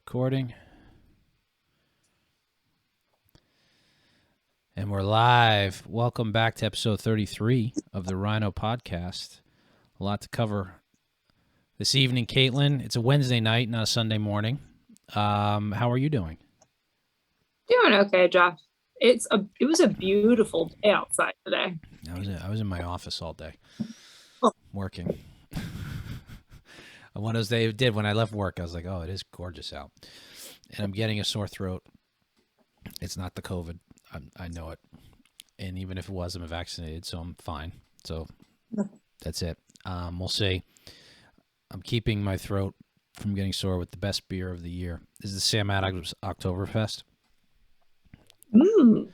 Recording. And we're live. Welcome back to episode 33 of the RINO podcast. A lot to cover this evening, Kaitlin. It's a Wednesday night, not a Sunday morning. How are you doing? Doing okay, Jeff. It was a beautiful day outside today. I was in my office all day, Oh. working. One of those days did when I left work. I was like, "Oh, it is gorgeous out," and I'm getting a sore throat. It's not the COVID. I know it, and even if it was, I'm vaccinated, so I'm fine. So that's it. We'll see. I'm keeping my throat from getting sore with the best beer of the year. This is the Sam Adams Oktoberfest. Mm.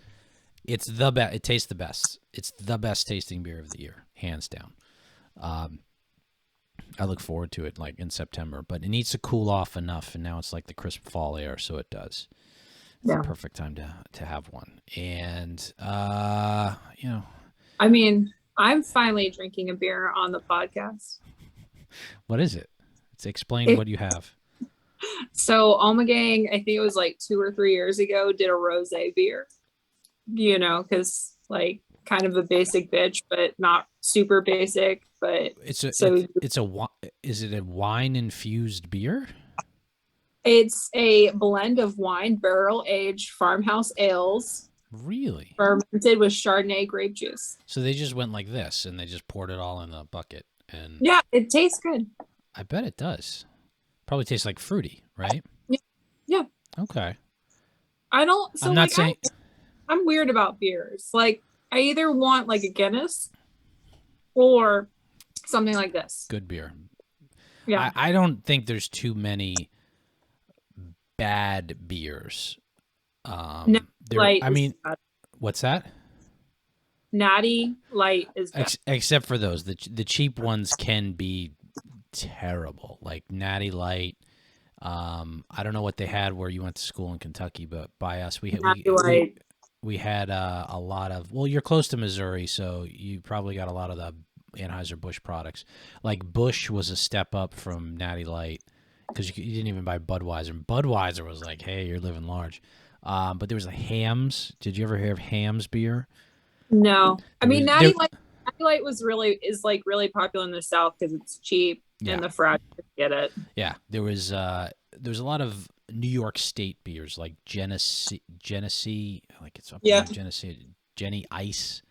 It's the best. It tastes the best. It's the best tasting beer of the year, hands down. I look forward to it like in September, but it needs to cool off enough, and now it's like the crisp fall air, so it does. It's the perfect time to have one. And I mean, I'm finally drinking a beer on the podcast. What is it? Explain what you have. So Ommegang, I think it was like 2 or 3 years ago, did a rosé beer. You know, because like kind of a basic bitch, but not super basic. But is it a wine infused beer? It's a blend of wine, barrel aged farmhouse ales. Really? Fermented with Chardonnay grape juice. So they just went like this, and they just poured it all in a bucket, and yeah, it tastes good. I bet it does. Probably tastes like fruity, right? Yeah. Okay. I'm not saying. I'm weird about beers. Like, I either want like a Guinness or something like this. Good beer. Yeah. I don't think there's too many bad beers. Light. What's that? Natty Light is bad. Except for those, the cheap ones can be terrible. Like Natty Light. I don't know what they had where you went to school in Kentucky, but by us we had a lot of. Well, you're close to Missouri, so you probably got a lot of the Anheuser-Busch products. Like Busch was a step up from Natty Light because you didn't even buy Budweiser. And Budweiser was like, hey, you're living large. But there was a Hamm's. Did you ever hear of Hamm's beer? No. I mean, Natty Light is really popular in the South because it's cheap and the frat get it. Yeah. There was a lot of New York State beers like Genesee, like it's up in Genesee, Jenny Ice.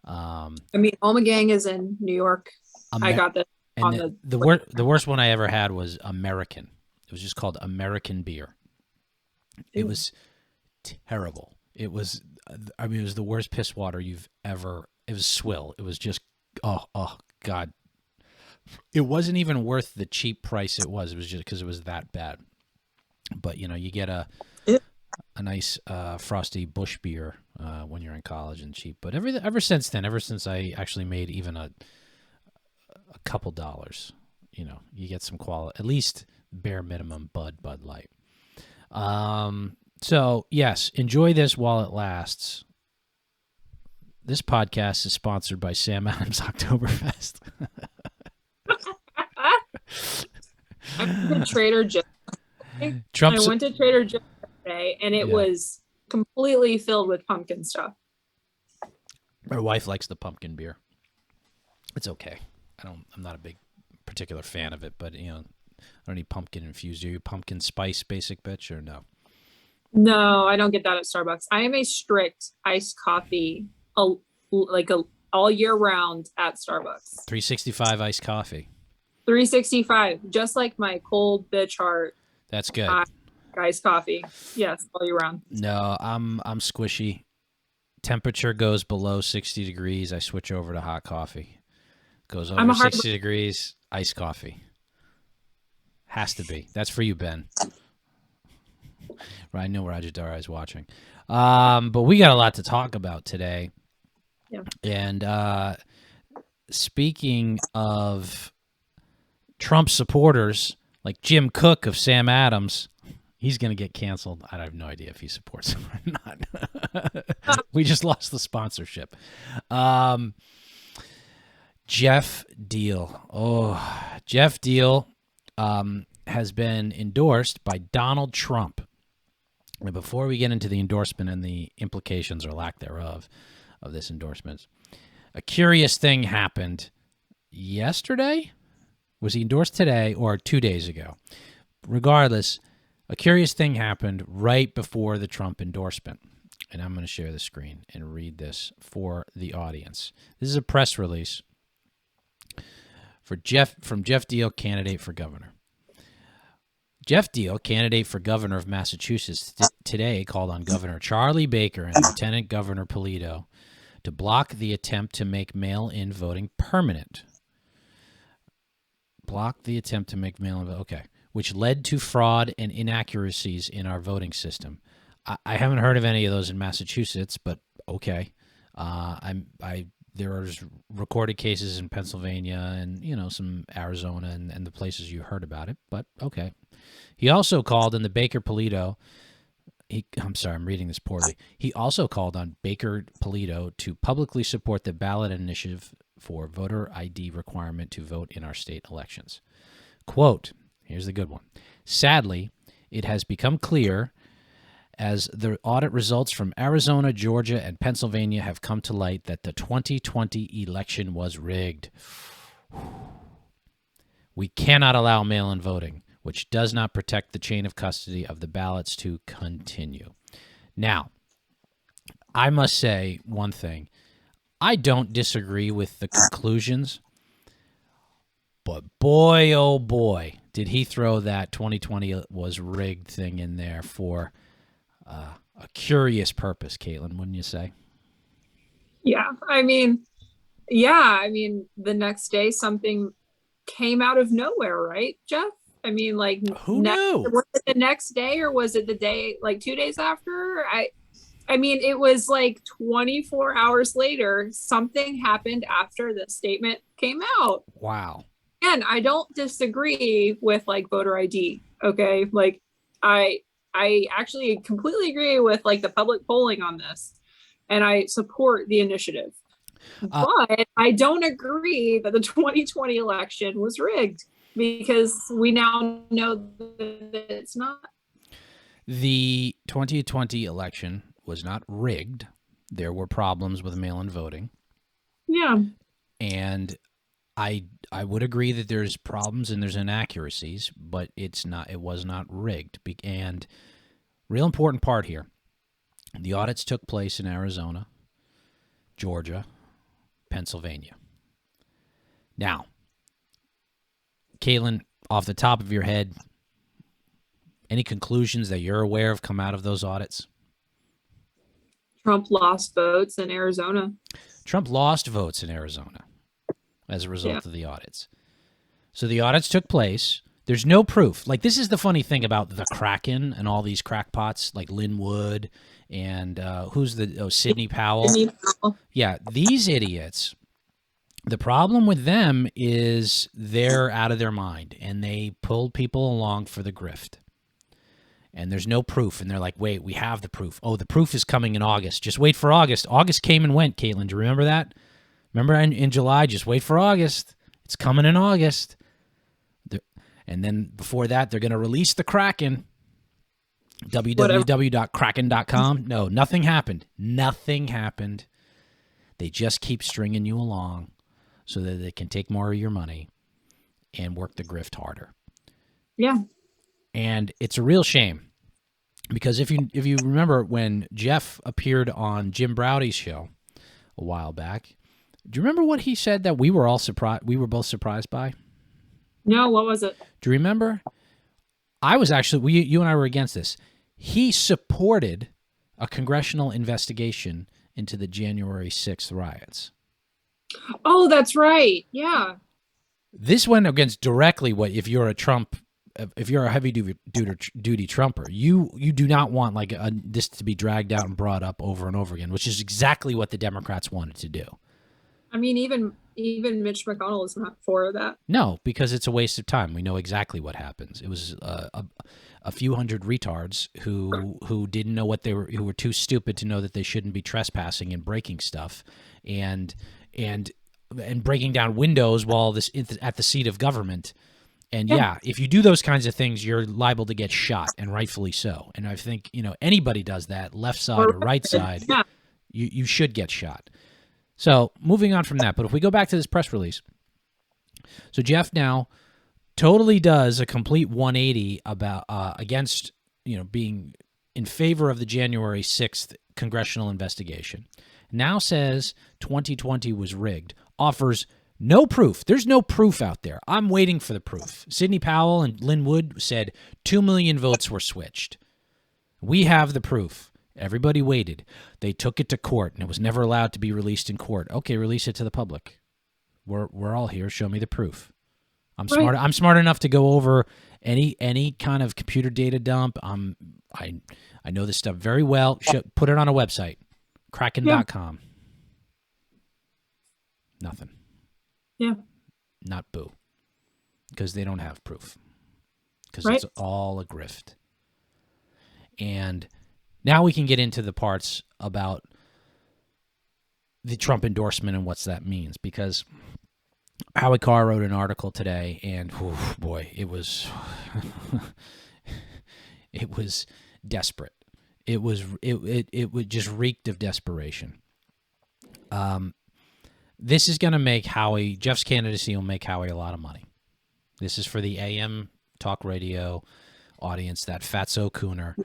I mean, Ommegang is in New York. I got this. And the worst one I ever had was American. It was just called American beer. It was terrible. It was the worst piss water you've ever. It was swill. It was just oh God. It wasn't even worth the cheap price it was. It was just because it was that bad. But you get a nice frosty Busch beer when you're in college and cheap. But ever since then, ever since I actually made even a couple dollars, you get some quality, at least bare minimum Bud Light. So yes, enjoy this while it lasts. This podcast is sponsored by Sam Adams Oktoberfest. I went to Trader Joe's. I went to Trader Joe's today, and it was completely filled with pumpkin stuff. My wife likes the pumpkin beer. It's okay. I'm not a big particular fan of it, but I don't need pumpkin infused. Are you pumpkin spice basic bitch or no? No, I don't get that at Starbucks. I am a strict iced coffee, all year round at Starbucks. 365 iced coffee. 365, just like my cold bitch heart. That's good. Iced coffee, yes, all year round. No, I'm squishy. Temperature goes below 60 degrees, I switch over to hot coffee. Goes over 60 degrees, iced coffee. Has to be. That's for you, Ben. Right, I know Rajadara is watching. But we got a lot to talk about today. Yeah. And speaking of Trump supporters, like Jim Cook of Sam Adams, he's going to get canceled. I have no idea if he supports him or not. We just lost the sponsorship. Geoff Diehl. Oh, Geoff Diehl has been endorsed by Donald Trump. And before we get into the endorsement and the implications or lack thereof of this endorsement, a curious thing happened yesterday. Was he endorsed today or 2 days ago? Regardless, a curious thing happened right before the Trump endorsement. And I'm going to share the screen and read this for the audience. This is a press release from Geoff Diehl, candidate for governor. Geoff Diehl, candidate for governor of Massachusetts, today called on Governor Charlie Baker and Lieutenant Governor Polito to block the attempt to make mail-in voting permanent. Block the attempt to make mail-in voting, okay, which led to fraud and inaccuracies in our voting system. I haven't heard of any of those in Massachusetts, but okay. There are recorded cases in Pennsylvania and, some Arizona and the places you heard about it, but okay. He also called on the Baker-Polito. I'm sorry, I'm reading this poorly. He also called on Baker-Polito to publicly support the ballot initiative for voter ID requirement to vote in our state elections. Quote, here's the good one. Sadly, it has become clear as the audit results from Arizona, Georgia, and Pennsylvania have come to light that the 2020 election was rigged. We cannot allow mail-in voting, which does not protect the chain of custody of the ballots, to continue. Now, I must say one thing. I don't disagree with the conclusions, but boy, oh boy, did he throw that 2020 was rigged thing in there for a curious purpose, Kaitlin, wouldn't you say? Yeah. I mean, the next day something came out of nowhere, right, Jeff? I mean, like, who knew? Was it the next day or was it the day, like 2 days after? I mean, it was like 24 hours later, something happened after the statement came out. Wow. And I don't disagree with like voter ID. Okay. Like I actually completely agree with like the public polling on this, and I support the initiative. But I don't agree that the 2020 election was rigged, because we now know that it's not. The 2020 election was not rigged. There were problems with mail-in voting. Yeah. And I would agree that there's problems and there's inaccuracies, but it was not rigged. And real important part here, the audits took place in Arizona, Georgia, Pennsylvania. Now, Kaitlin, off the top of your head, any conclusions that you're aware of come out of those audits? Trump lost votes in Arizona. Trump lost votes in Arizona as a result of the audits. So the audits took place. There's no proof. Like, this is the funny thing about the Kraken and all these crackpots, like Lynn Wood and Sidney Powell. Yeah, these idiots. The problem with them is they're out of their mind, and they pulled people along for the grift. And there's no proof, and they're like, wait, we have the proof. Oh, the proof is coming in August. Just wait for August. August came and went, Kaitlin. Do you remember that? Remember in July, just wait for August. It's coming in August. And then before that, they're going to release the Kraken. www.kraken.com. No, nothing happened. Nothing happened. They just keep stringing you along so that they can take more of your money and work the grift harder. Yeah. And it's a real shame, because if you remember when Jeff appeared on Jim Browdy's show a while back, do you remember what he said that we were all surprised? We were both surprised by. No, what was it? Do you remember? I was actually you and I were against this. He supported a congressional investigation into the January 6th riots. Oh, that's right. Yeah. This went against directly what if you're a heavy duty Trumper, you do not want like this to be dragged out and brought up over and over again, which is exactly what the Democrats wanted to do. I mean, even Mitch McConnell is not for that. No, because it's a waste of time. We know exactly what happens. It was a few hundred retards who didn't know what they were, who were too stupid to know that they shouldn't be trespassing and breaking stuff and breaking down windows while at the seat of government. And yeah, if you do those kinds of things, you're liable to get shot, and rightfully so. And I think, anybody does that, left side or right side, you should get shot. So moving on from that, but if we go back to this press release, so Geoff now totally does a complete 180 about against, being in favor of the January 6th congressional investigation. Now says 2020 was rigged, offers no proof. There's no proof out there. I'm waiting for the proof. Sidney Powell and Lynn Wood said 2 million votes were switched. We have the proof. Everybody waited. They took it to court, and it was never allowed to be released in court. Okay, release it to the public. We're all here. Show me the proof. I'm smart. I'm smart enough to go over any kind of computer data dump. I know this stuff very well. Put it on a website, Kraken.com. Nothing. Yeah. Not boo. Because they don't have proof. Because it's all a grift. And now we can get into the parts about the Trump endorsement and what that means. Because Howie Carr wrote an article today, and boy, it was it was desperate. It would just reeked of desperation. This is going to make Jeff's candidacy will make Howie a lot of money. This is for the AM talk radio audience, that fatso cooner,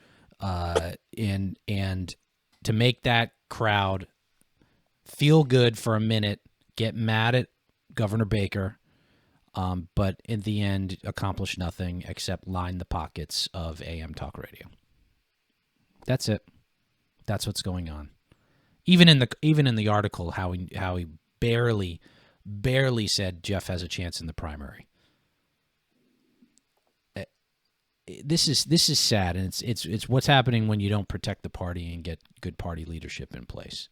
and to make that crowd feel good for a minute, get mad at Governor Baker, but in the end accomplish nothing except line the pockets of AM talk radio. That's it. That's what's going on. Even in the article, Howie barely said Jeff has a chance in the primary. This is sad, and it's what's happening when you don't protect the party and get good party leadership in place.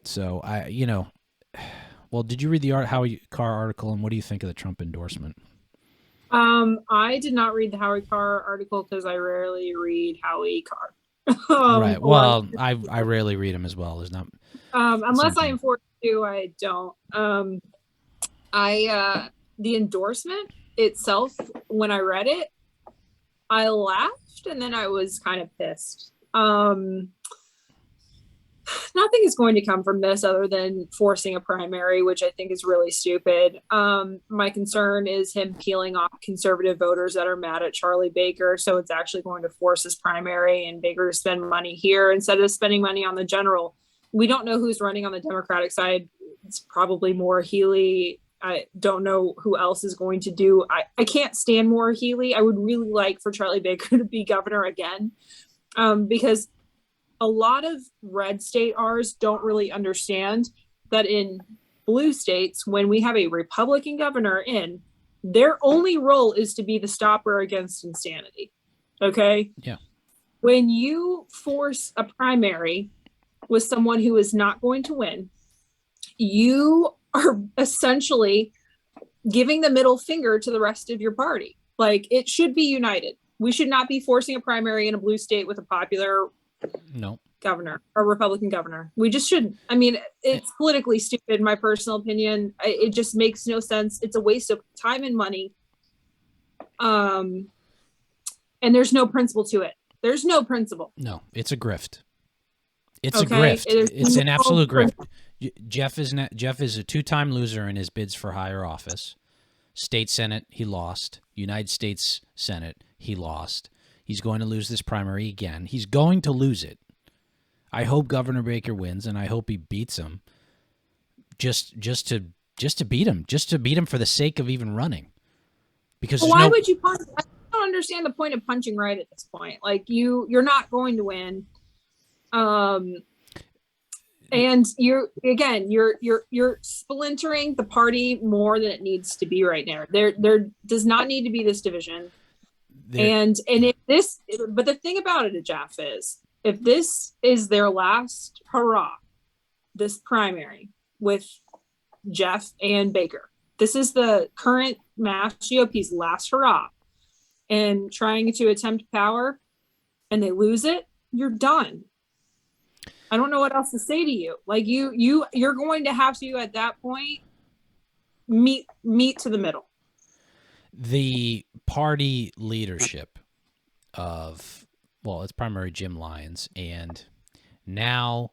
So well, did you read the Howie Carr article, and what do you think of the Trump endorsement? I did not read the Howie Carr article because I rarely read Howie Carr. Right. Well, I rarely read him as well. There's not unless I am forced to, I don't. The endorsement itself, when I read it, I laughed and then I was kind of pissed. Nothing is going to come from this other than forcing a primary, which I think is really stupid. My concern is him peeling off conservative voters that are mad at Charlie Baker. So it's actually going to force his primary and Baker to spend money here instead of spending money on the general. We don't know who's running on the Democratic side. It's probably Maura Healey. I don't know who else is going to do. I can't stand Maura Healey. I would really like for Charlie Baker to be governor again, because a lot of red state R's don't really understand that in blue states, when we have a Republican governor in, their only role is to be the stopper against insanity. Okay? Yeah. When you force a primary with someone who is not going to win, you are essentially giving the middle finger to the rest of your party. Like, it should be united. We should not be forcing a primary in a blue state with a popular governor or Republican governor. We just shouldn't. I mean, it's politically stupid, in my personal opinion. It just makes no sense. It's a waste of time and money. And there's no principle to it. There's no principle. No, it's a grift. It's a grift. It's an absolute grift. Jeff is a two-time loser in his bids for higher office. State Senate, he lost. United States Senate, he lost. He's going to lose this primary again. He's going to lose it. I hope Governor Baker wins, and I hope he beats him. Just to beat him, for the sake of even running. Because why would you punch? I don't understand the point of punching right at this point. Like, you're not going to win. And you're splintering the party more than it needs to be right now. There does not need to be this division. And if this, but the thing about it, Jeff, is if this is their last hurrah, this primary with Jeff and Baker, this is the current Mass GOP's last hurrah, and trying to attempt power, and they lose it, you're done. I don't know what else to say to you. Like, you're going to have to, at that point, meet to the middle. The party leadership of, well, it's primarily Jim Lyons, and now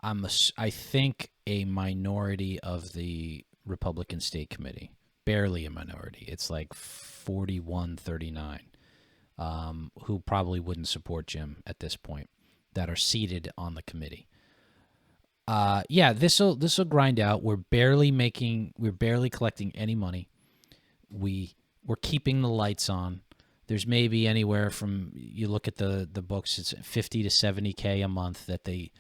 I think a minority of the Republican State Committee, barely a minority. It's like 41-39, who probably wouldn't support Jim at this point, that are seated on the committee. Yeah, this'll grind out. We're barely collecting any money. We're keeping the lights on. There's maybe anywhere from, you look at the books, it's 50 to 70K a month that they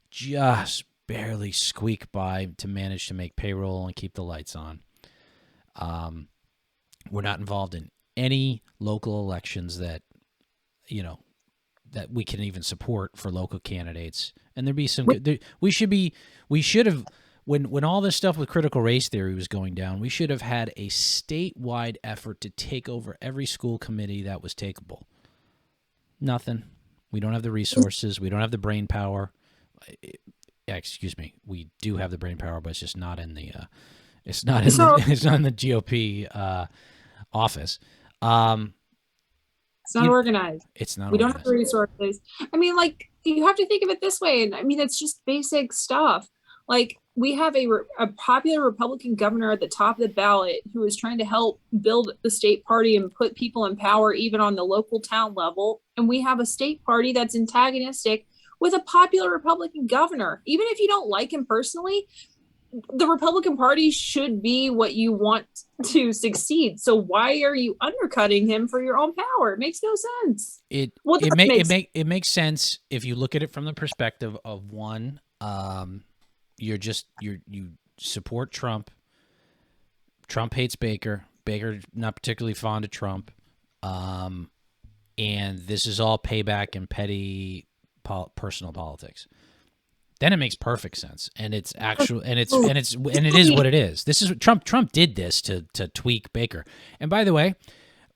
just barely squeak by to manage to make payroll and keep the lights on. We're not involved in any local elections that we can even support for local candidates. And there'd be some good, we should have, when all this stuff with critical race theory was going down, we should have had a statewide effort to take over every school committee that was takeable. Nothing. We don't have the resources. We don't have the brain power. Excuse me. We do have the brain power, but it's just not in the it's not in the GOP office. It's not organized. It's not. We don't have the resources. I mean, like, you have to think of it this way, and I mean, it's just basic stuff. Like, we have a popular Republican governor at the top of the ballot who is trying to help build the state party and put people in power, even on the local town level. And we have a state party that's antagonistic with a popular Republican governor. Even if you don't like him personally, the Republican Party should be what you want to succeed. So why are you undercutting him for your own power? It makes no sense. It makes sense if you look at it from the perspective of one, you support Trump. Trump hates Baker. Baker not particularly fond of Trump. And this is all payback and petty personal politics. Then it makes perfect sense, and it's actual, and it is what it is. This is Trump. Trump did this to tweak Baker. And by the way,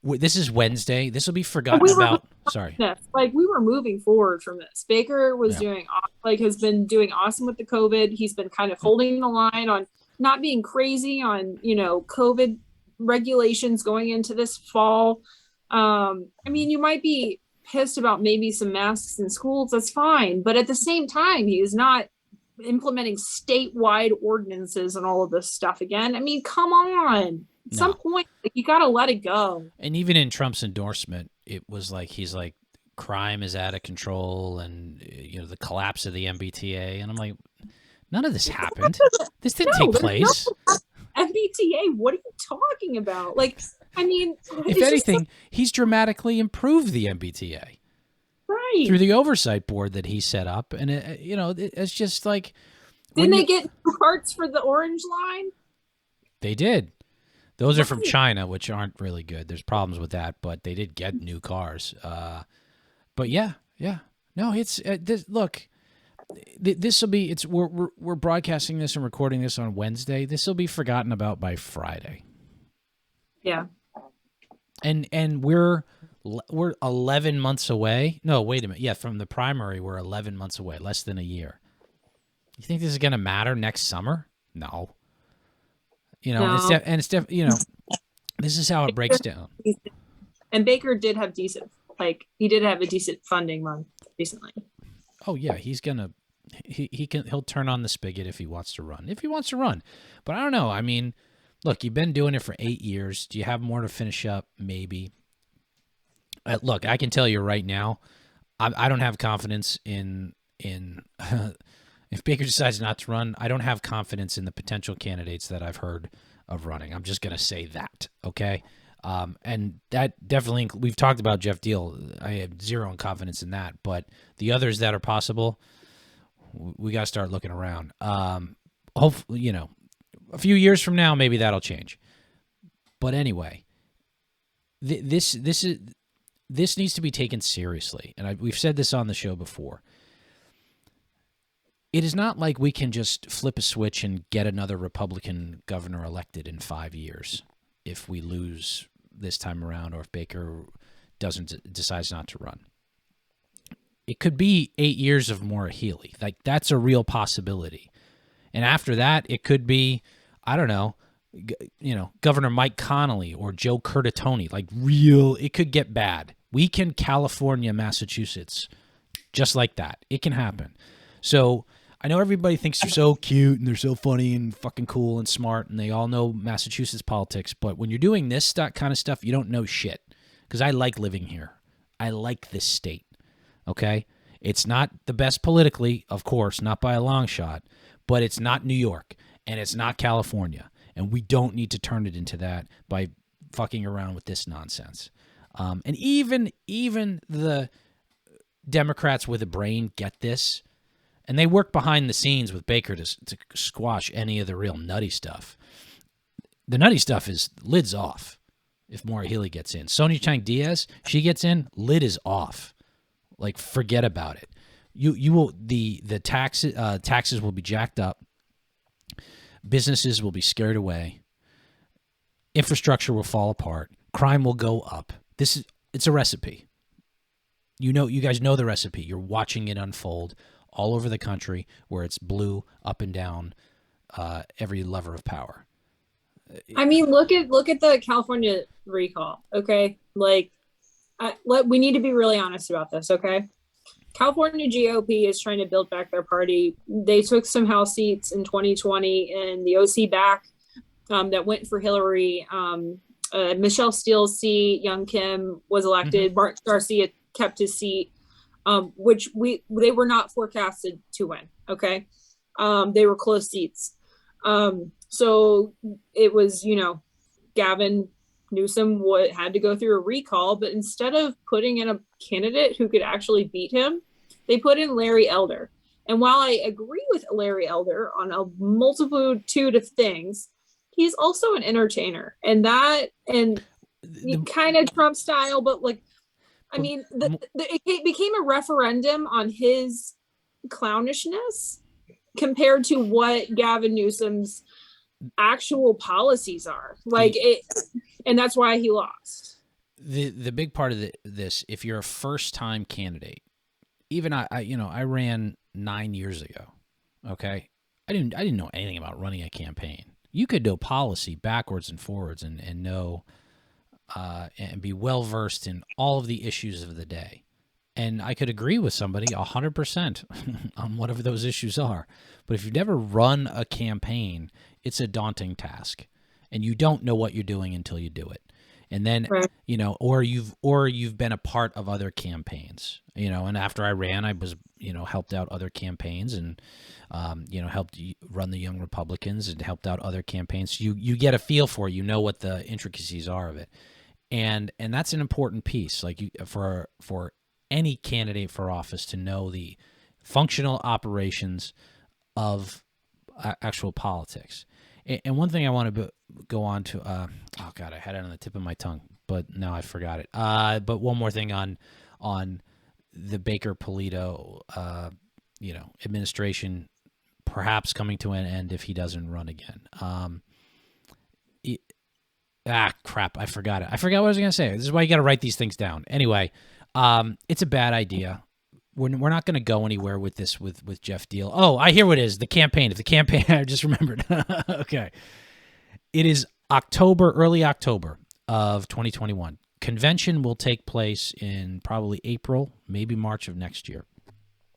this is Wednesday. This will be forgotten about. Sorry, like, we were moving forward from this. Baker was has been doing awesome with the COVID. He's been kind of holding the line on not being crazy on COVID regulations going into this fall. I mean, you might be pissed about maybe some masks in schools, that's fine, but at the same time, he is not implementing statewide ordinances and all of this stuff again. I mean, come on. At some point, you got to let it go. And even in Trump's endorsement, it was like, he's like, crime is out of control, and the collapse of the MBTA, and I'm like, none of this happened. This didn't take place. MBTA, what are you talking about? Like, I mean, if anything, he's dramatically improved the MBTA, right, through the oversight board that he set up, and it's just like, didn't they get parts for the Orange Line? They did. Those are from China, which aren't really good. There's problems with that, but they did get new cars. But yeah, no, it's look. This will be. We're broadcasting this and recording this on Wednesday. This will be forgotten about by Friday. Yeah. And we're 11 months away. No, wait a minute. Yeah, from the primary, we're 11 months away, less than a year. You think this is going to matter next summer? No. No. This is how it breaks down. And Baker did have he did have a decent funding month recently. Oh yeah, he'll turn on the spigot if he wants to run. But I don't know. I mean, look, you've been doing it for 8 years. Do you have more to finish up? Maybe. Look, I can tell you right now, I don't have confidence in if Baker decides not to run, I don't have confidence in the potential candidates that I've heard of running. I'm just going to say that, okay? And that definitely, we've talked about Geoff Diehl. I have zero confidence in that. But the others that are possible, we got to start looking around. Hopefully, a few years from now, maybe that'll change. But anyway, this needs to be taken seriously. And we've said this on the show before. It is not like we can just flip a switch and get another Republican governor elected in 5 years if we lose this time around, or if Baker decides not to run. It could be 8 years of Maura Healey. Like, that's a real possibility. And after that, it could be, I don't know, Governor Mike Connolly or Joe Curtatone, like real, it could get bad. We can California, Massachusetts, just like that. It can happen. So I know everybody thinks they're so cute and they're so funny and fucking cool and smart, and they all know Massachusetts politics. But when you're doing this kind of stuff, you don't know shit. Because I like living here. I like this state. Okay? It's not the best politically, of course, not by a long shot, but it's not New York and it's not California. And we don't need to turn it into that by fucking around with this nonsense. And even the Democrats with a brain get this. And they work behind the scenes with Baker to squash any of the real nutty stuff. The nutty stuff is lids off if Maura Healey gets in. Sonia Chang Diaz, she gets in, lid is off. Like, forget about it. You will the taxes will be jacked up. Businesses will be scared away. Infrastructure will fall apart. Crime will go up. It's a recipe. You guys know the recipe. You're watching it unfold all over the country where it's blue up and down every lever of power. I mean, look at the California recall. Okay, like we need to be really honest about this. Okay, California GOP is trying to build back their party. They took some House seats in 2020 and the OC back that went for Hillary. Michelle Steele's seat, Young Kim was elected. Mark Garcia kept his seat. Which they were not forecasted to win. Okay. They were close seats. So it was, Gavin Newsom had to go through a recall, but instead of putting in a candidate who could actually beat him, they put in Larry Elder. And while I agree with Larry Elder on a multitude of things, he's also an entertainer, and kind of Trump style, but like, I mean, it became a referendum on his clownishness compared to what Gavin Newsom's actual policies are. And that's why he lost. The big part of this, if you're a first-time candidate, even I ran 9 years ago. Okay, I didn't know anything about running a campaign. You could know policy backwards and forwards and know. And be well-versed in all of the issues of the day. And I could agree with somebody 100% on whatever those issues are. But if you've never run a campaign, it's a daunting task. And you don't know what you're doing until you do it. And then, right. Or you've been a part of other campaigns, and after I ran, I was, helped out other campaigns and, helped run the Young Republicans and helped out other campaigns. You get a feel for it, what the intricacies are of it. And that's an important piece, like for any candidate for office to know the functional operations of actual politics. And one thing I want to go on to, oh God, I had it on the tip of my tongue, but now I forgot it. But one more thing on the Baker-Polito, administration perhaps coming to an end if he doesn't run again. Crap, I forgot it. I forgot what I was going to say. This is why you got to write these things down. Anyway, it's a bad idea. We're not going to go anywhere with this with Geoff Diehl. Oh, I hear what it is. The campaign. If the campaign, I just remembered. Okay. It is early October of 2021. Convention will take place in probably April, maybe March of next year.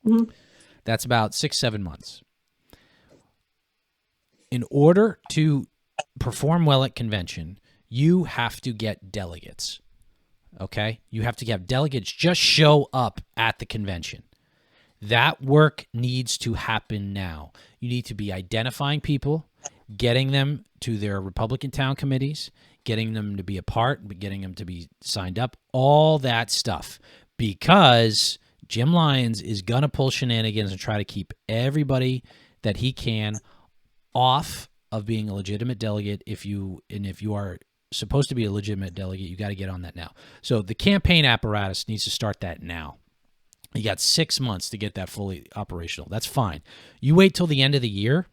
Mm-hmm. That's about 6-7 months. In order to perform well at convention, you have to get delegates. Okay? You have to have delegates just show up at the convention. That work needs to happen now. You need to be identifying people, getting them to their Republican town committees, getting them to be a part, getting them to be signed up, all that stuff. Because Jim Lyons is going to pull shenanigans and try to keep everybody that he can off of being a legitimate delegate. If you are supposed to be a legitimate delegate, you got to get on that now. So the campaign apparatus needs to start that now. You got 6 months to get that fully operational. That's fine. You wait till the end of the year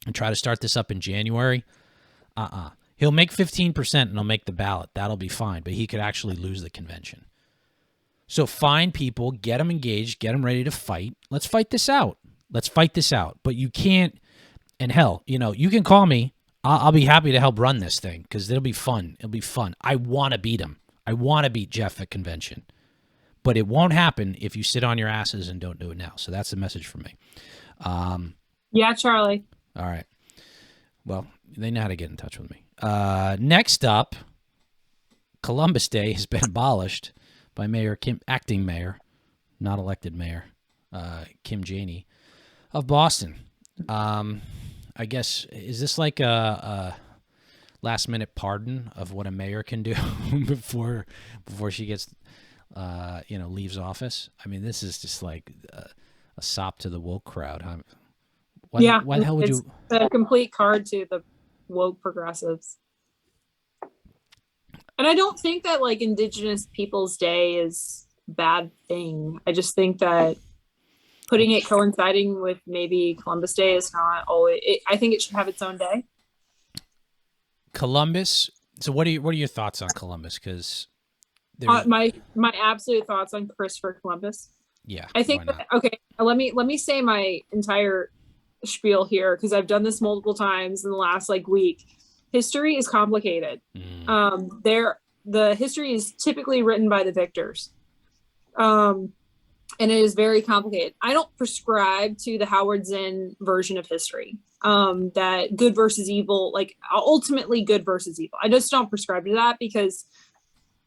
and try to start this up in January. He'll make 15% and he'll make the ballot. That'll be fine, but he could actually lose the convention. So find people, get them engaged, get them ready to fight. Let's fight this out. But you can't, and hell, you can call me. I'll be happy to help run this thing because it'll be fun. It'll be fun. I want to beat him. I want to beat Jeff at convention. But it won't happen if you sit on your asses and don't do it now. So that's the message from me. Yeah, Charlie. All right. Well, they know how to get in touch with me. Next up, Columbus Day has been abolished by acting mayor, not elected mayor, Kim Janey of Boston. I guess, is this like a last-minute pardon of what a mayor can do before she gets, leaves office? I mean, this is just like a sop to the woke crowd. Huh? Why the hell would you? It's a complete card to the woke progressives. And I don't think that like Indigenous Peoples Day is a bad thing. I just think that putting it coinciding with maybe Columbus Day is not always. I think it should have its own day. Columbus. So what are your thoughts on Columbus? Because my absolute thoughts on Christopher Columbus. Yeah, I think okay. Let me say my entire spiel here because I've done this multiple times in the last like week. History is complicated. The history is typically written by the victors. And it is very complicated. I don't prescribe to the Howard Zinn version of history, that good versus evil, like ultimately good versus evil. I just don't prescribe to that because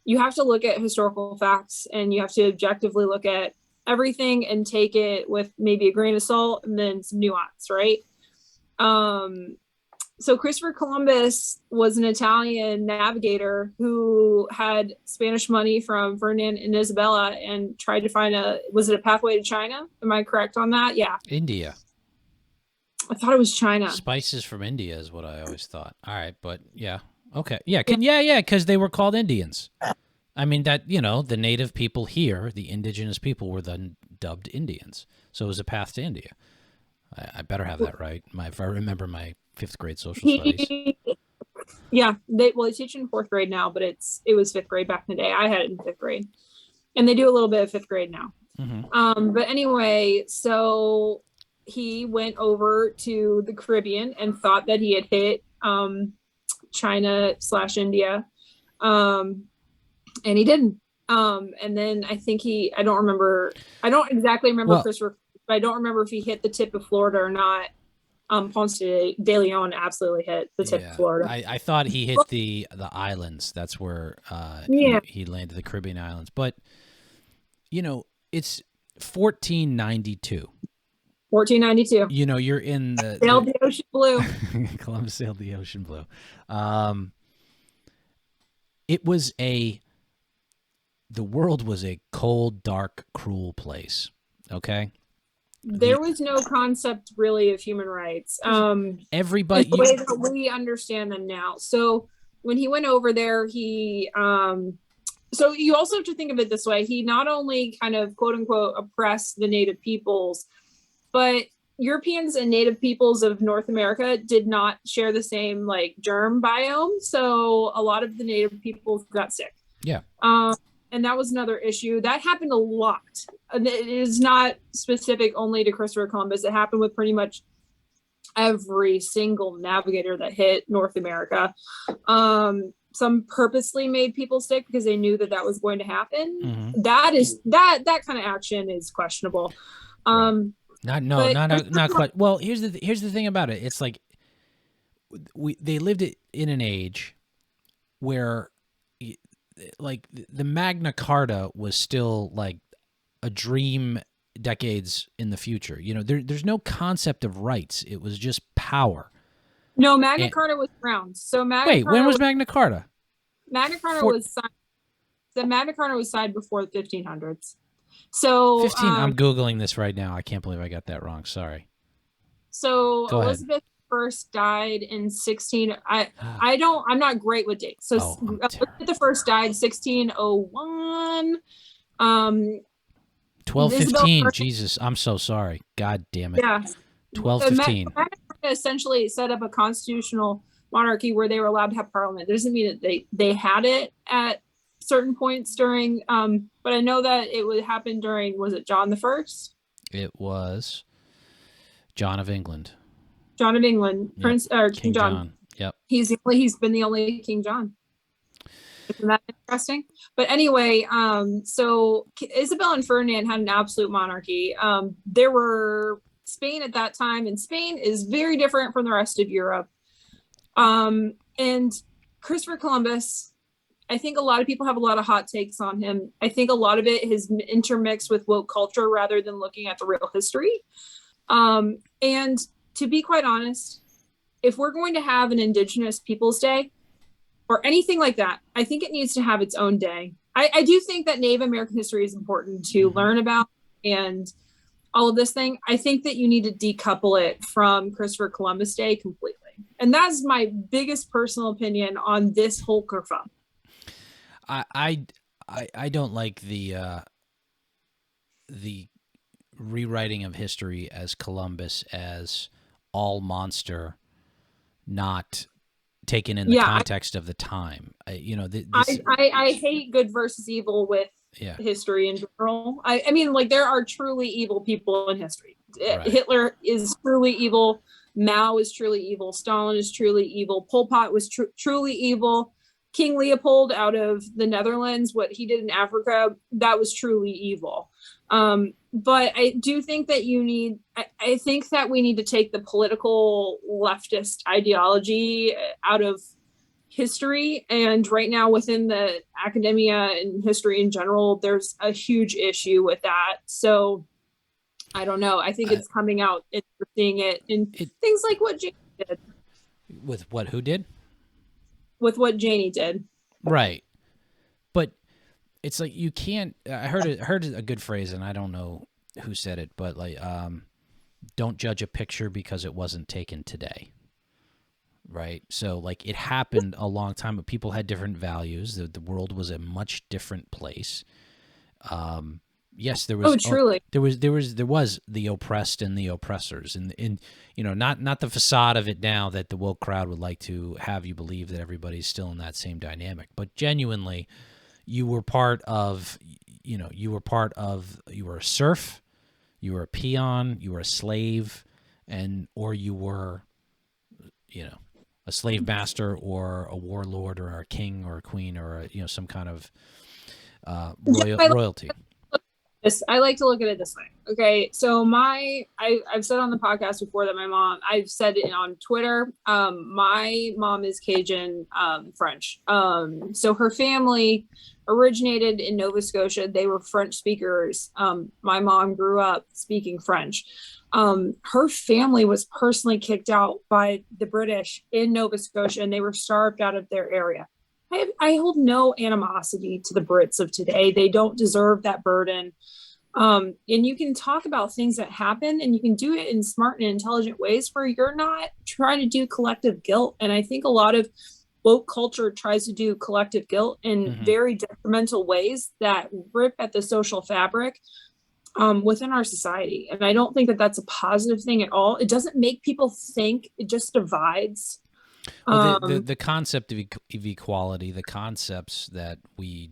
you have to look at historical facts and you have to objectively look at everything and take it with maybe a grain of salt and then some nuance, right? So Christopher Columbus was an Italian navigator who had Spanish money from Ferdinand and Isabella and tried to find was it a pathway to China? Am I correct on that? Yeah. India. I thought it was China. Spices from India is what I always thought. All right, but yeah. Okay. Yeah, because they were called Indians. I mean, that, the native people here, the indigenous people, were then dubbed Indians. So it was a path to India. I better have that right. If I remember my 5th grade social studies. Yeah, they teach in 4th grade now, but it was 5th grade back in the day. I had it in 5th grade, and they do a little bit of 5th grade now. Mm-hmm. But anyway, so he went over to the Caribbean and thought that he had hit China/India, and he didn't. And then I think I don't exactly remember Christopher, but I don't remember if he hit the tip of Florida or not. Ponce de Leon absolutely hit the tip of Florida. I thought he hit the islands. That's where he landed, the Caribbean islands. But, it's 1492. 1492. You're in the... Sailed the ocean blue. Columbus sailed the ocean blue. It was the world was a cold, dark, cruel place. Okay? There was no concept really of human rights. Everybody, the way that we understand them now. So when he went over there, he so you also have to think of it this way. He not only kind of quote unquote oppressed the native peoples, but Europeans and native peoples of North America did not share the same like germ biome. So a lot of the native peoples got sick. Yeah. And that was another issue that happened a lot. It is not specific only to Christopher Columbus. It happened with pretty much every single navigator that hit North America. Some purposely made people sick because they knew that was going to happen. Mm-hmm. That kind of action is questionable. Not quite. Well, here's the thing about it. It's like they lived in an age where, like, the Magna Carta was still like a dream decades in the future. There's no concept of rights. It was just power. No, Magna Carta was around. So when was Magna Carta? Magna Carta was signed. The Magna Carta was signed before the 1500s. So 15. I'm Googling this right now. I can't believe I got that wrong. Sorry. So Elizabeth first died in 16. I'm not great with dates. So Elizabeth first died 1601. 1215. Jesus, I'm so sorry. God damn it. Yeah. 1215. Magna Carta essentially set up a constitutional monarchy where they were allowed to have parliament. It doesn't mean that they had it at certain points during, but I know that it would happen during, was it John the First? It was John of England. John of England, Yep. Prince or King John. Yep. He's been the only King John. Isn't that interesting? But anyway, so Isabel and Ferdinand had an absolute monarchy. There were Spain at that time, and Spain is very different from the rest of Europe. And Christopher Columbus, I think a lot of people have a lot of hot takes on him. I think a lot of it is intermixed with woke culture rather than looking at the real history. And to be quite honest, if we're going to have an Indigenous Peoples Day or anything like that, I think it needs to have its own day. I do think that Native American history is important to learn about and all of this thing. I think that you need to decouple it from Christopher Columbus Day completely. And that's my biggest personal opinion on this whole kerfuffle. I don't like the rewriting of history as Columbus as all monster, not taken in the context of the time. I hate good versus evil with history in general. I mean, like, there are truly evil people in history. Right. Hitler is truly evil. Mao is truly evil. Stalin is truly evil. Pol Pot was truly evil. King Leopold out of the Netherlands, what he did in Africa, that was truly evil. But I do think that I think that we need to take the political leftist ideology out of history. And right now within the academia and history in general, there's a huge issue with that. So I don't know. I think it's coming out and we're seeing it in things like what Janey did. With what? Who did? With what Janey did. Right. But it's like you can't. I heard a good phrase, and I don't know who said it, but like, don't judge a picture because it wasn't taken today. Right. So like it happened a long time, but people had different values. The world was a much different place. Yes, there was. Oh, truly. There was the oppressed and the oppressors, and not the facade of it now that the woke crowd would like to have you believe that everybody's still in that same dynamic. But genuinely, you were part of. You were a serf, you were a peon, you were a slave, or you were, a slave master or a warlord or a king or a queen or some kind of royalty. I like to look at it this way. Okay. So I've said on the podcast before that I've said it on Twitter. My mom is Cajun, French. So her family originated in Nova Scotia. They were French speakers. My mom grew up speaking French. Her family was personally kicked out by the British in Nova Scotia, and they were starved out of their area. I hold no animosity to the Brits of today. They don't deserve that burden. And you can talk about things that happen, and you can do it in smart and intelligent ways where you're not trying to do collective guilt. And I think a lot of woke culture tries to do collective guilt in very detrimental ways that rip at the social fabric within our society. And I don't think that that's a positive thing at all. It doesn't make people think, it just divides. Well, the concept of equality, the concepts that we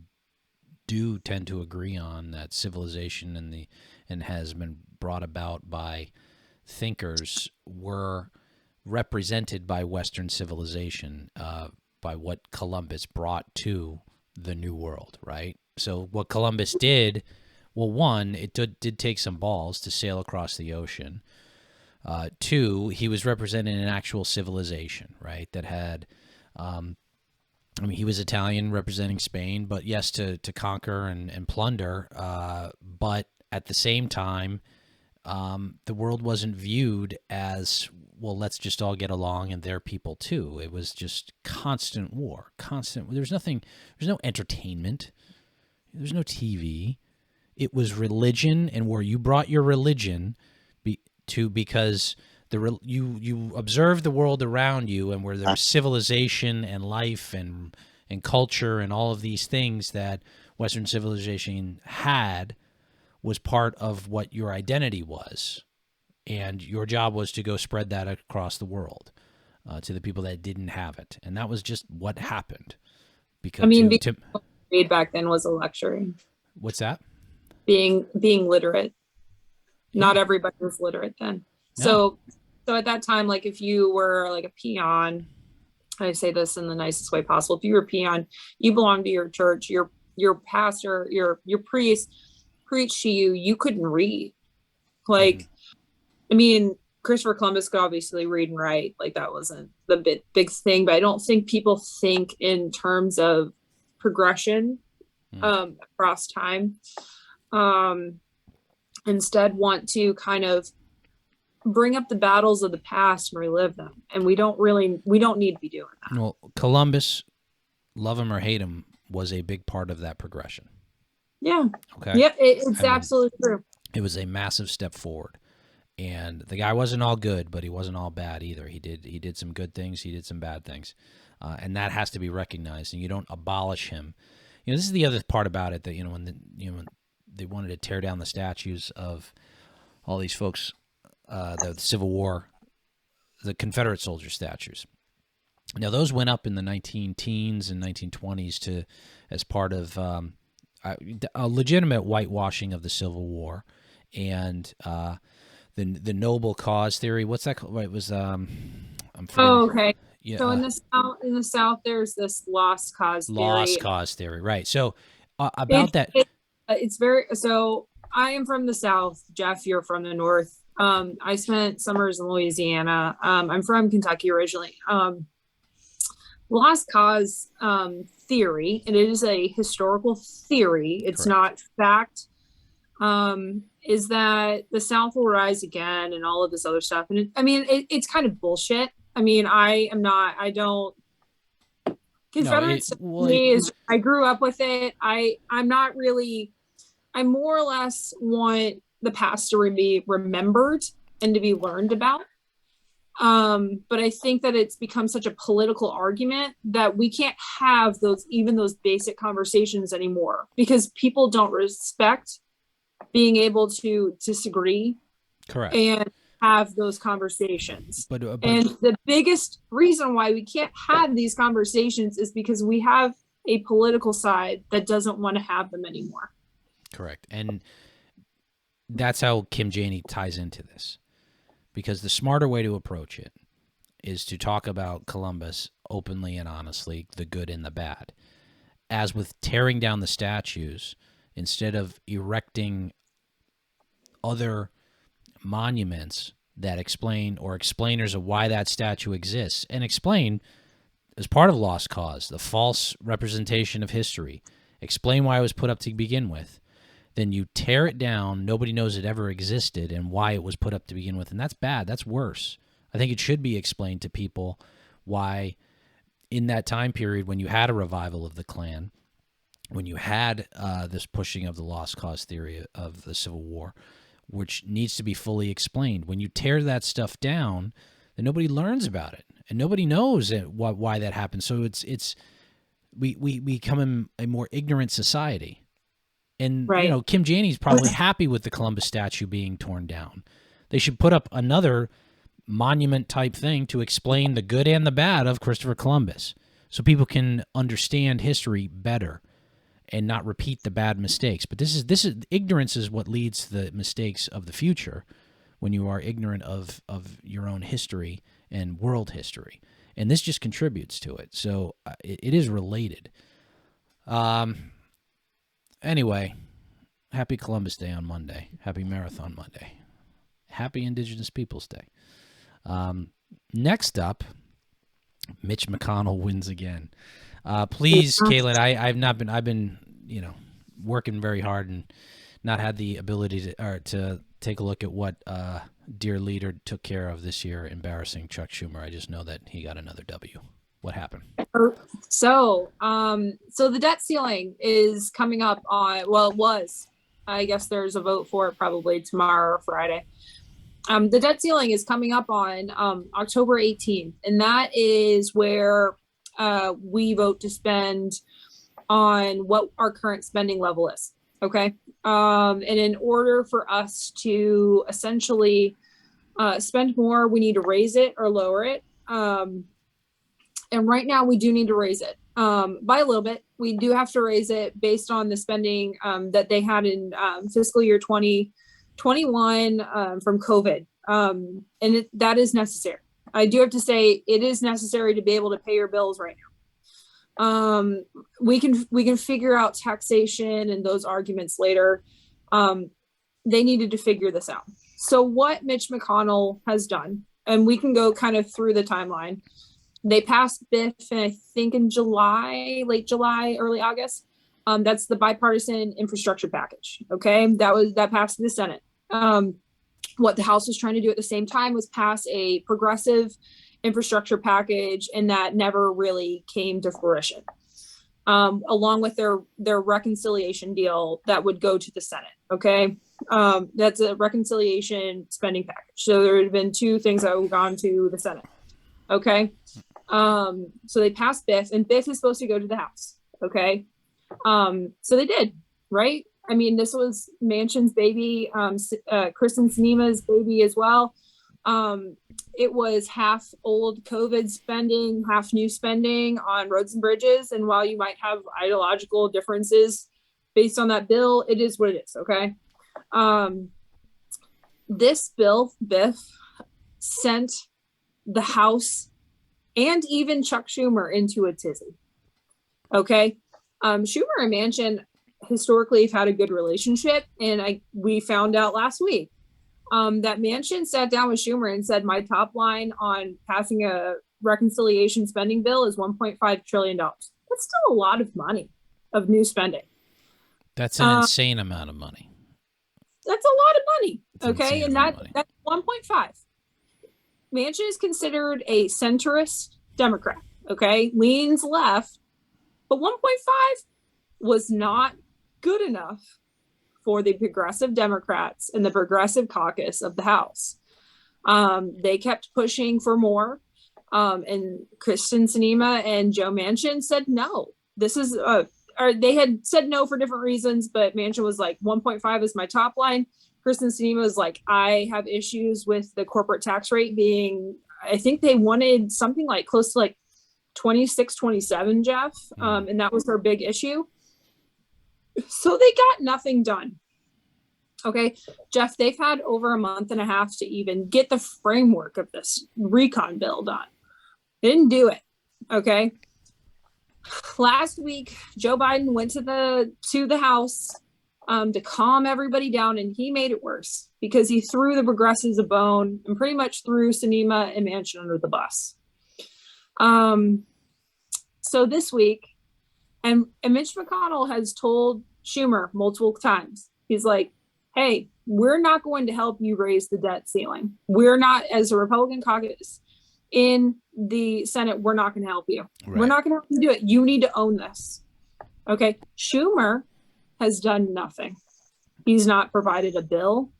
do tend to agree on, that civilization and has been brought about by thinkers, were represented by Western civilization, by what Columbus brought to the New World, right? So what Columbus did, well, one, it did take some balls to sail across the ocean. Two, he was representing an actual civilization, right? That had, he was Italian representing Spain, but yes, to conquer and plunder. But at the same time, the world wasn't viewed as, well, let's just all get along and they're people too. It was just constant war, there's no entertainment. There's no TV. It was religion, and where you brought your religion because you observed the world around you, and where there was civilization and life and culture and all of these things that Western civilization had, was part of what your identity was, and your job was to go spread that across the world to the people that didn't have it, and that was just what happened. Because being back then was a luxury. What's that? Being literate. Not everybody was literate then. No. So at that time, like if you were like a peon, I say this in the nicest way possible. If you're a peon, you belong to your church, your pastor, your priest preached to you, you couldn't read. Like, I mean, Christopher Columbus could obviously read and write. Like, that wasn't the big thing, but I don't think people think in terms of progression across time. Instead want to kind of bring up the battles of the past and relive them. And we don't need to be doing that. Well, Columbus, love him or hate him, was a big part of that progression. Yeah. Okay. Yeah, it's absolutely true. It was a massive step forward. And the guy wasn't all good, but he wasn't all bad either. He did some good things. He did some bad things. And that has to be recognized. And you don't abolish him. You know, this is the other part about it that, when they wanted to tear down the statues of all these folks, the Civil War, the Confederate soldier statues. Now, those went up in the 19-teens and 1920s as part of a legitimate whitewashing of the Civil War, and the noble cause theory. What's that called? It was I'm forgetting. Oh, okay. Yeah, so in the South, there's this lost cause theory. Lost cause theory, right? So about that, it's very. So I am from the South. Jeff, you're from the North. I spent summers in Louisiana. I'm from Kentucky originally. Lost cause theory, and it is a historical theory. It's not fact. Is that the South will rise again and all of this other stuff. And it's kind of bullshit. I mean, Confederates I grew up with it. I more or less want the past to be remembered and to be learned about. But I think that it's become such a political argument that we can't have those basic conversations anymore, because people don't respect being able to disagree. Correct. And have those conversations. But and the biggest reason why we can't have these conversations is because we have a political side that doesn't want to have them anymore. Correct. And that's how Kim Janey ties into this. Because the smarter way to approach it is to talk about Columbus openly and honestly, the good and the bad. As with tearing down the statues, instead of erecting other monuments that explain, or explainers of why that statue exists, and explain as part of lost cause, the false representation of history, explain why it was put up to begin with, then you tear it down, nobody knows it ever existed and why it was put up to begin with, and that's bad, that's worse. I think it should be explained to people why in that time period when you had a revival of the Klan, when you had this pushing of the lost cause theory of the Civil War, which needs to be fully explained. When you tear that stuff down, then nobody learns about it, and nobody knows why that happened. So we become a more ignorant society. And Kim Janey's probably happy with the Columbus statue being torn down. They should put up another monument type thing to explain the good and the bad of Christopher Columbus, so people can understand history better and not repeat the bad mistakes. But this is ignorance is what leads to the mistakes of the future, when you are ignorant of your own history and world history. And this just contributes to it. So it is related. Anyway, happy Columbus Day on Monday. Happy Marathon Monday. Happy Indigenous Peoples Day. Next up, Mitch McConnell wins again. Please, Kaitlin, I've been working very hard and not had the ability to take a look at what dear leader took care of this year, embarrassing Chuck Schumer. I just know that he got another W. What happened? So the debt ceiling is coming up on, well, it was, I guess there's a vote for it probably tomorrow or Friday. The debt ceiling is coming up on October 18th, and that is where we vote to spend on what our current spending level is. Okay. And in order for us to essentially spend more, we need to raise it or lower it. And right now we do need to raise it by a little bit. We do have to raise it based on the spending that they had in fiscal year 2021 from COVID. And that is necessary. I do have to say it is necessary to be able to pay your bills right now. We can figure out taxation and those arguments later. They needed to figure this out. So what Mitch McConnell has done, and we can go kind of through the timeline. They passed BIF, I think in July, late July, early August. That's the bipartisan infrastructure package. Okay, that passed the Senate. What the House was trying to do at the same time was pass a progressive infrastructure package, and that never really came to fruition. Along with their reconciliation deal that would go to the Senate. Okay, that's a reconciliation spending package. So there had been two things that would gone to the Senate. Okay, so they passed BIF, and BIF is supposed to go to the House. Okay, so they did, right? I mean, this was Manchin's baby, Kristen Sinema's baby as well. It was half old COVID spending, half new spending on roads and bridges. And while you might have ideological differences based on that bill, it is what it is, okay? This bill, BIF, sent the House and even Chuck Schumer into a tizzy, okay? Schumer and Manchin historically have had a good relationship, and we found out last week that Manchin sat down with Schumer and said, my top line on passing a reconciliation spending bill is $1.5 trillion. That's still a lot of money of new spending. That's an insane amount of money. That's a lot of money. Okay. And that's 1.5. Manchin is considered a centrist Democrat. Okay. Leans left, but 1.5 was not good enough for the progressive Democrats and the progressive caucus of the House. They kept pushing for more. And Kristen Sinema and Joe Manchin said, no, this is, or they had said no for different reasons, but Manchin was like, 1.5 is my top line. Kristen Sinema was like, I have issues with the corporate tax rate being, I think they wanted something like close to like 26, 27, Jeff. And that was her big issue. So they got nothing done. Okay, Jeff, they've had over a month and a half to even get the framework of this recon bill done. They didn't do it. Okay. Last week, Joe Biden went to the House to calm everybody down, and he made it worse because he threw the progressives a bone and pretty much threw Sinema and Manchin under the bus. So this week, and Mitch McConnell has told Schumer multiple times, he's like, hey, we're not going to help you raise the debt ceiling. We're not, as a Republican caucus in the Senate, we're not going to help you. Right. We're not going to help you do it. You need to own this. Okay. Schumer has done nothing. He's not provided a bill.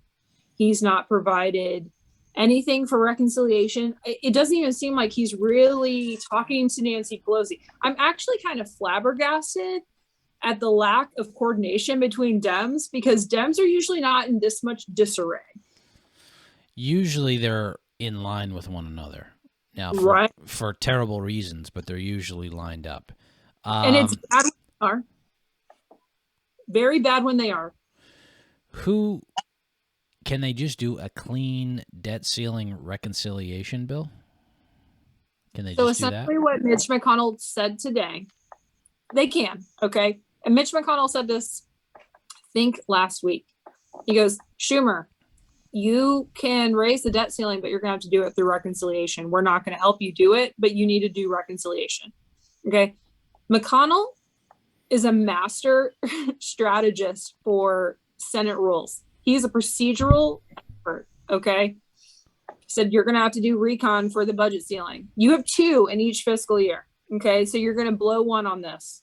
He's not provided anything for reconciliation. It doesn't even seem like he's really talking to Nancy Pelosi. I'm actually kind of flabbergasted at the lack of coordination between Dems, because Dems are usually not in this much disarray. Usually they're in line with one another. Now, for terrible reasons, but they're usually lined up. And it's bad when they are. Very bad when they are. Can they just do a clean debt ceiling reconciliation bill? Can they just do that? So essentially what Mitch McConnell said today, they can, okay? And Mitch McConnell said this, I think last week. He goes, Schumer, you can raise the debt ceiling, but you're going to have to do it through reconciliation. We're not going to help you do it, but you need to do reconciliation. Okay. McConnell is a master strategist for Senate rules. He's a procedural expert. Okay. He said, you're going to have to do recon for the budget ceiling. You have 2 in each fiscal year. Okay. So you're going to blow 1 on this.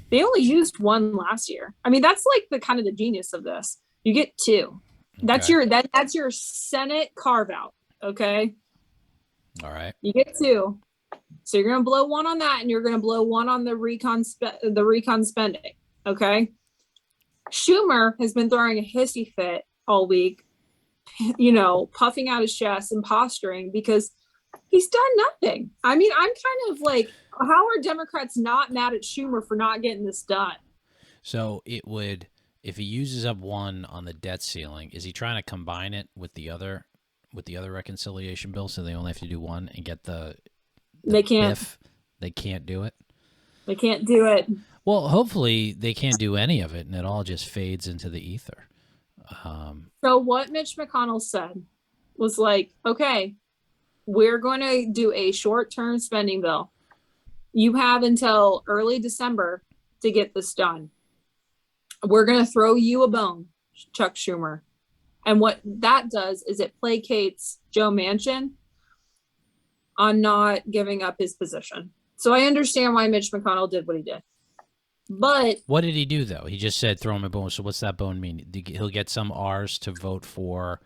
They only used 1 last year. I mean, that's like the kind of the genius of this. You get 2. That's that's your Senate carve out. Okay. All right. You get 2. So you're going to blow 1 on that, and you're going to blow 1 on the recon spending. Okay. Schumer has been throwing a hissy fit all week, puffing out his chest and posturing because he's done nothing. I mean, I'm kind of like, how are Democrats not mad at Schumer for not getting this done? So it would, if he uses up 1 on the debt ceiling, is he trying to combine it with the other with the other reconciliation bill, so they only have to do one and get the they can't. BIF. They can't do it. They can't do it. Well, hopefully they can't do any of it, and it all just fades into the ether. So what Mitch McConnell said was like, okay, we're going to do a short-term spending bill. You have until early December to get this done. We're going to throw you a bone, Chuck Schumer. And what that does is it placates Joe Manchin on not giving up his position. So I understand why Mitch McConnell did what he did. But what did he do, though? He just said throw him a bone. So what's that bone mean? He'll get some R's to vote for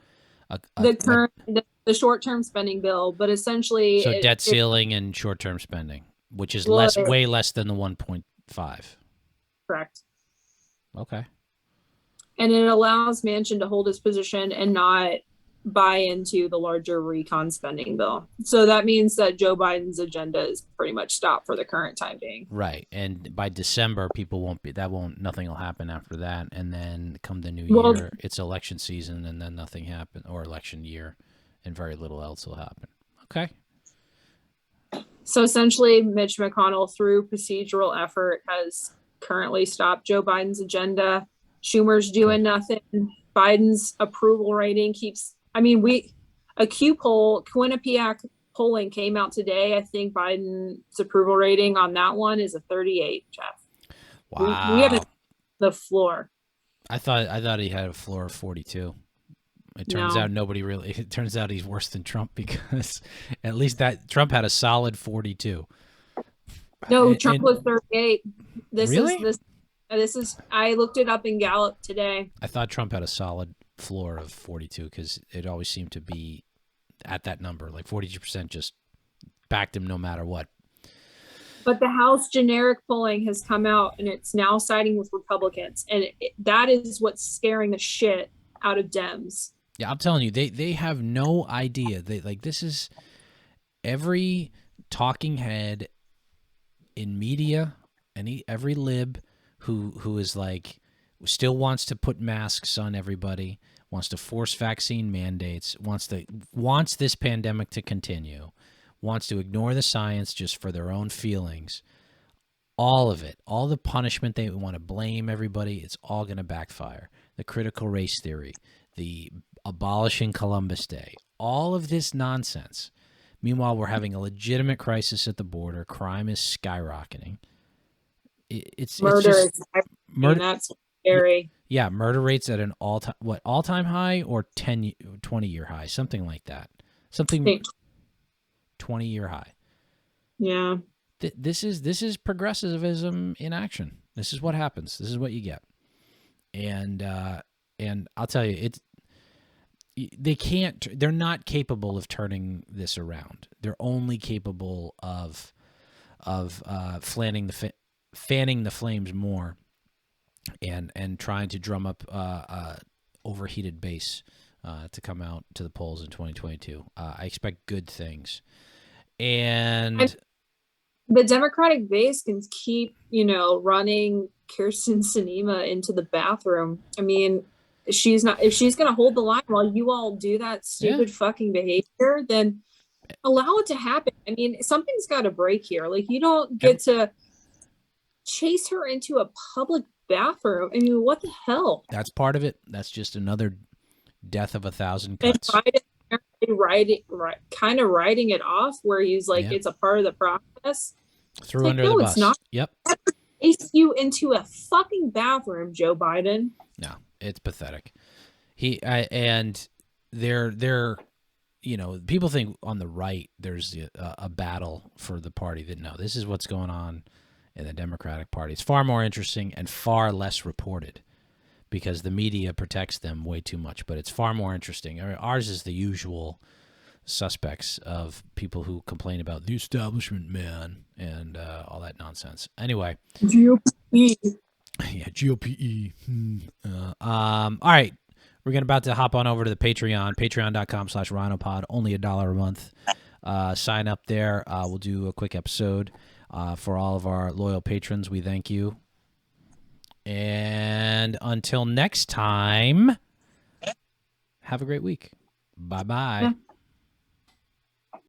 the short-term spending bill, but essentially... So debt ceiling and short-term spending, which is way less than the 1.5. Correct. Okay. And it allows Manchin to hold his position and not buy into the larger recon spending bill. So that means that Joe Biden's agenda is pretty much stopped for the current time being. Right. And by December, nothing will happen after that. And then come the new year, it's election season, and then nothing happens, or election year, and very little else will happen. Okay. So essentially, Mitch McConnell, through procedural effort, has currently stopped Joe Biden's agenda. Schumer's doing nothing. Biden's approval rating keeps... a Q poll, Quinnipiac polling came out today. I think Biden's approval rating on that one is a 38, Jeff. Wow. We have the floor. I thought he had a floor of 42. It turns out it turns out he's worse than Trump, because at least that Trump had a solid 42. No, Trump was 38. Really? This is I looked it up in Gallup today. I thought Trump had a solid floor of 42, because it always seemed to be at that number, like 42% just backed him no matter what. But the House generic polling has come out, and it's now siding with Republicans, and that is what's scaring the shit out of Dems. Yeah, I'm telling you, they have no idea. This is every talking head in media, every lib who is like still wants to put masks on everybody, wants to force vaccine mandates, wants this pandemic to continue, wants to ignore the science just for their own feelings. All of it, all the punishment, they want to blame everybody, it's all going to backfire. The critical race theory, the abolishing Columbus Day, all of this nonsense. Meanwhile, we're having a legitimate crisis at the border. Crime is skyrocketing. That's scary. Yeah, murder rates at an all-time high, or 20-year high, something like that. 20-year high. Yeah. This is progressivism in action. This is what happens. This is what you get. And I'll tell you, they're not capable of turning this around. They're only capable of fanning the flames more, and trying to drum up overheated base to come out to the polls in 2022. I expect good things. And the Democratic base can keep, running Kirsten Sinema into the bathroom. I mean, if she's going to hold the line while you all do that stupid fucking behavior, then allow it to happen. I mean, something's got to break here. Like, you don't get to chase her into a public bathroom. I mean, what the hell? That's part of it. That's just another death of 1,000 cuts. Kind of writing it off, where he's like, it's a part of the process. Threw under the bus. It's not. Yep. Chase you into a fucking bathroom, Joe Biden. No, it's pathetic. And they're people think on the right there's a battle for the party. That no, this is what's going on in the Democratic Party. It's far more interesting and far less reported, because the media protects them way too much. But it's far more interesting. Ours is the usual suspects of people who complain about the establishment, man, and all that nonsense. Anyway. GOP. Yeah, GOPE. All right. We're about to hop on over to the Patreon, patreon.com/RINOpod, only $1 a month. Sign up there. We'll do a quick episode for all of our loyal patrons. We thank you. And until next time, have a great week. Bye bye. Yeah.